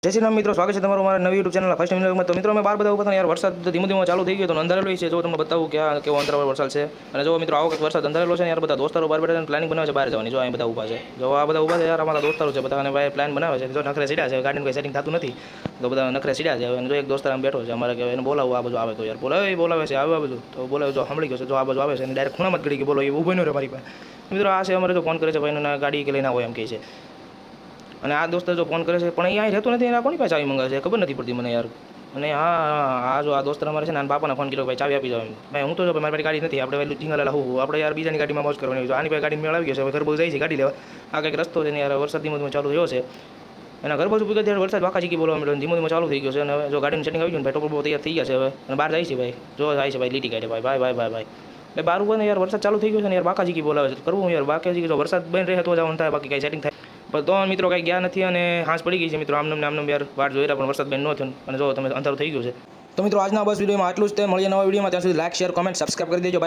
જય શ્રી રામ મિત્રો, સ્વાગત છે તમારું મારા નવી યુટ્યુબ ચેનલ ફર્સ્ટ ટાઈમ. તો મિત્રો, મેં બહાર બધા ઉભા યાર વરસાદ ધીમે ધીમે ચાલુ થઈ ગયો તો અંધારેલો છે. જો તમને બતાવું કે આ કેવો અંતરાળ વરસાદ છે. અને જો મિત્રો, આવો વરસાદ અંધારેલો છે ને યાર, બધા દોસ્તારો બહાર બેઠા પ્લાનિંગ બનાવે છે બહાર જવાની. જો અહીં બધા ઊભા છે, જો આ બધા ઊભા છે યાર, અમારા દોસ્તારો છે બધા, અને ભાઈ પ્લાન બનાવે છે. જો નખરે સીડ્યા છે, ગાડીનું કંઈ સેટિંગ થતું નથી તો બધા નખરે સીડ્યા છે. અને જો એક દોસ્તાર આમ બેઠો છે, અમારે કે એને બોલાવું આ બાજુ આવે તો યાર બોલાવે છે, આવે આ બાજુ તો બોલાવે. જો સાંભળી ગયો છે, જો આ બાજુ આવે છે અને ડાયરેક્ટ ખૂણામાં જ ગળી કે બોલો એ ઊભો ન રહે મારી પાસે. મિત્રો આ છે અમારે જો ફોન કરે છે ભાઈ, ગાડી કે લઈને આવો એમ કહે છે. અને આ દોસ્ત જો ફોન કરે છે પણ અહીંયા રહેતો નથી, એના કોની પાસે ચાવી મંગાવે છે ખબર નથી પડતી મને યાર. અને આ જો આ દોસ્ત અમારે છે ને બાપાને ફોન કર્યો ભાઈ ચાવી આપી જાવ. ભાઈ હું તો જો મારી પાસે ગાડી નથી, આપણે પેલું ઢીંગાલા હું આપણે યાર બીજાની ગાડીમાં મોજ કરવાની. જો આની પાસે ગાડી મેળ આવી ગયો છે, હવે ઘર બહુ જાય છે ગાડી લેવા. આ કંઈક રસ્તો છે ને યાર, વરસાદ ધીમે ધીમે ચાલુ થયો છે. એના ઘર બાજુ પૂછ્યા ત્યારે વરસાદ વાંકા ચીકી બોલવા મળ્યો, ધીમે ધીમે ચાલુ થઈ ગયો છે. અને હવે જો ગાડીનું સેટિંગ આવી ગયું ભાઈ, ટોપર બહુ તૈયાર થઈ ગયા છે હવે, અને બહાર જાય છે ભાઈ. જો જાય છે ભાઈ, લીટી કાઢે ભાઈ ભાઈ ભાઈ ભાઈ ભાઈ એટલે બહાર ઉપર ને યાર વરસાદ ચાલુ થઈ ગયો છે ને યાર, બાકા ચીકી બોલાવે છે. કરવું યાર બાકા ચીકી, જો વરસાદ બંધ રહે તો જવાનું થાય, બાકી કાંઈ સેટિંગ થાય પણ તો મિત્રો કાંઈ ગયા નથી. અને હાંસ પડી ગઈ છે મિત્રો, આમને યાર વાટ જોઈ રહ્યા પણ વરસાદ બંધ ન થયો. અને જો તમે અંધારું થઈ ગયું છે. તો મિત્રો આજના બસ વિડીયોમાં આટલું જ. મળીએ નવા વિડીયોમાં, ત્યાં સુધી લાઈક શેર કોમેન્ટ સબસ્ક્રાઈબ કરી દેજો.